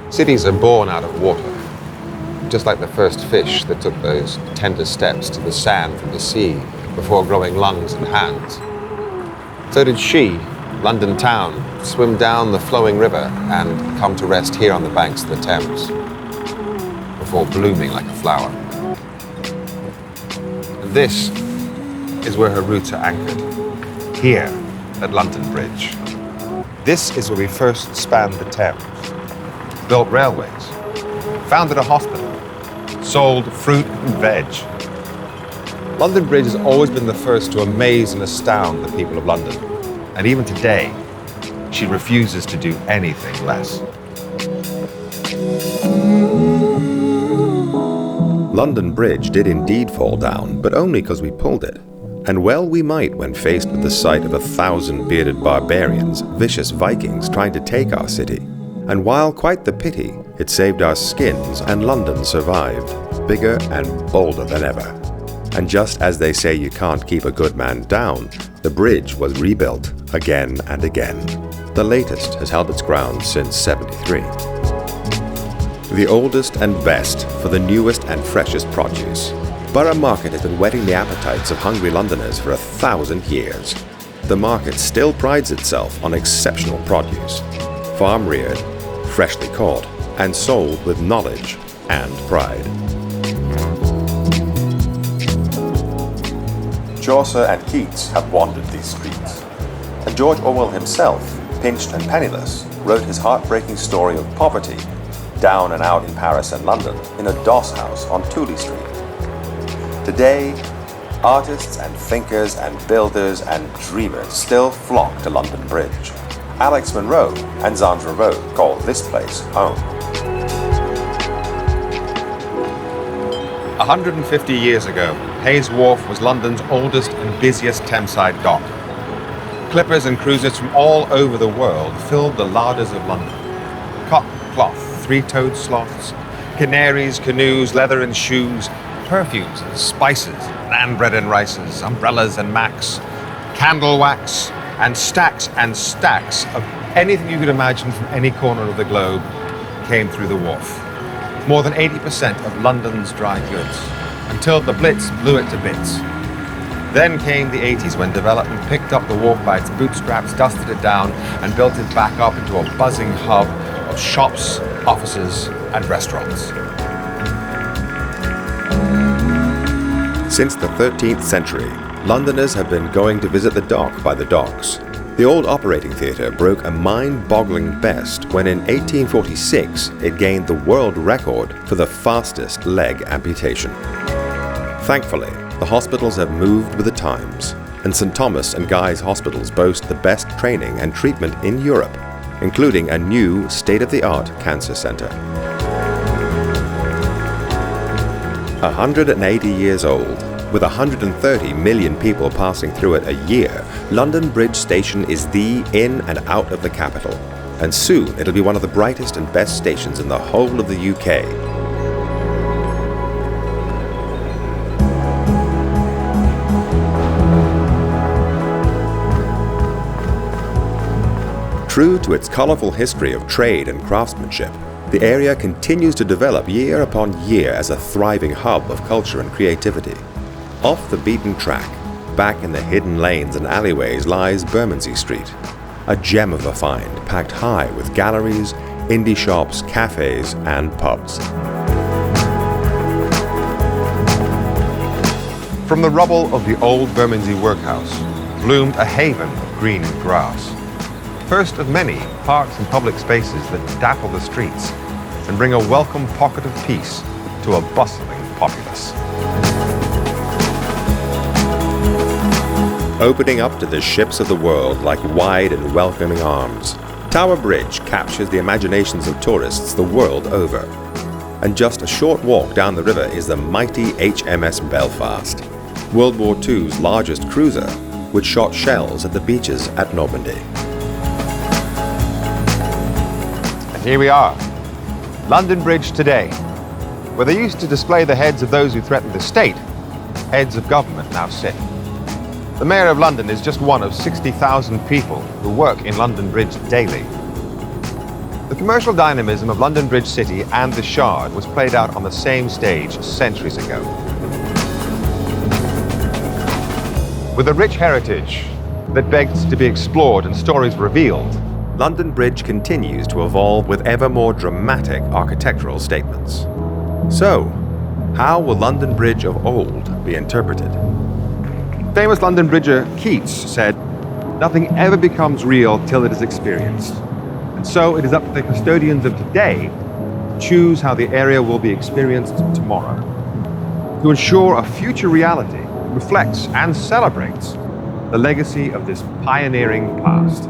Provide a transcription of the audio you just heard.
Cities are born out of water, just like the first fish that took those tender steps to the sand from the sea before growing lungs and hands. So did she, London town, swim down the flowing river and come to rest here on the banks of the Thames, before blooming like a flower. And this is where her roots are anchored, here at London Bridge. This is where we first spanned the Thames, built railways, founded a hospital, sold fruit and veg. London Bridge has always been the first to amaze and astound the people of London. And even today, she refuses to do anything less. London Bridge did indeed fall down, but only because we pulled it. And well we might when faced with the sight of 1,000 bearded barbarians, vicious Vikings trying to take our city. And while quite the pity, it saved our skins and London survived, bigger and bolder than ever. And just as they say you can't keep a good man down, the bridge was rebuilt again and again. The latest has held its ground since '73. The oldest and best for the newest and freshest produce. Borough Market has been whetting the appetites of hungry Londoners for 1,000 years. The market still prides itself on exceptional produce, farm-reared, freshly caught, and sold with knowledge and pride. Chaucer and Keats have wandered these streets, and George Orwell himself, pinched and penniless, wrote his heartbreaking story of poverty, down and out in Paris and London, in a doss house on Tooley Street. Today, artists and thinkers and builders and dreamers still flock to London Bridge. Alex Monroe and Zandra Rowe call this place home. 150 years ago, Hayes Wharf was London's oldest and busiest Thameside dock. Clippers and cruisers from all over the world filled the larders of London. Cotton cloth, three-toed sloths, canaries, canoes, leather and shoes, perfumes and spices, naan bread and rices, umbrellas and macks, candle wax, and stacks of anything you could imagine from any corner of the globe came through the wharf. More than 80% of London's dry goods, until the Blitz blew it to bits. Then came the 80s when development picked up the wharf by its bootstraps, dusted it down, and built it back up into a buzzing hub of shops, offices, and restaurants. Since the 13th century, Londoners have been going to visit the dock by the docks. The old operating theatre broke a mind-boggling best when in 1846 it gained the world record for the fastest leg amputation. Thankfully, the hospitals have moved with the times, and St Thomas and Guy's hospitals boast the best training and treatment in Europe, including a new state-of-the-art cancer centre. 180 years old, with 130 million people passing through it a year, London Bridge Station is the in and out of the capital, and soon it'll be one of the brightest and best stations in the whole of the UK. True to its colourful history of trade and craftsmanship, the area continues to develop year upon year as a thriving hub of culture and creativity. Off the beaten track, back in the hidden lanes and alleyways lies Bermondsey Street, a gem of a find packed high with galleries, indie shops, cafes and pubs. From the rubble of the old Bermondsey workhouse bloomed a haven of green and grass. First of many parks and public spaces that dapple the streets and bring a welcome pocket of peace to a bustling populace. Opening up to the ships of the world like wide and welcoming arms, Tower Bridge captures the imaginations of tourists the world over. And just a short walk down the river is the mighty HMS Belfast, World War II's largest cruiser, which shot shells at the beaches at Normandy. And here we are, London Bridge today, where they used to display the heads of those who threatened the state, heads of government now sit. The Mayor of London is just one of 60,000 people who work in London Bridge daily. The commercial dynamism of London Bridge City and the Shard was played out on the same stage centuries ago. With a rich heritage that begged to be explored and stories revealed, London Bridge continues to evolve with ever more dramatic architectural statements. So, how will London Bridge of old be interpreted? famous London Bridger Keats said, "Nothing ever becomes real till it is experienced." And so it is up to the custodians of today to choose how the area will be experienced tomorrow. To ensure a future reality reflects and celebrates the legacy of this pioneering past.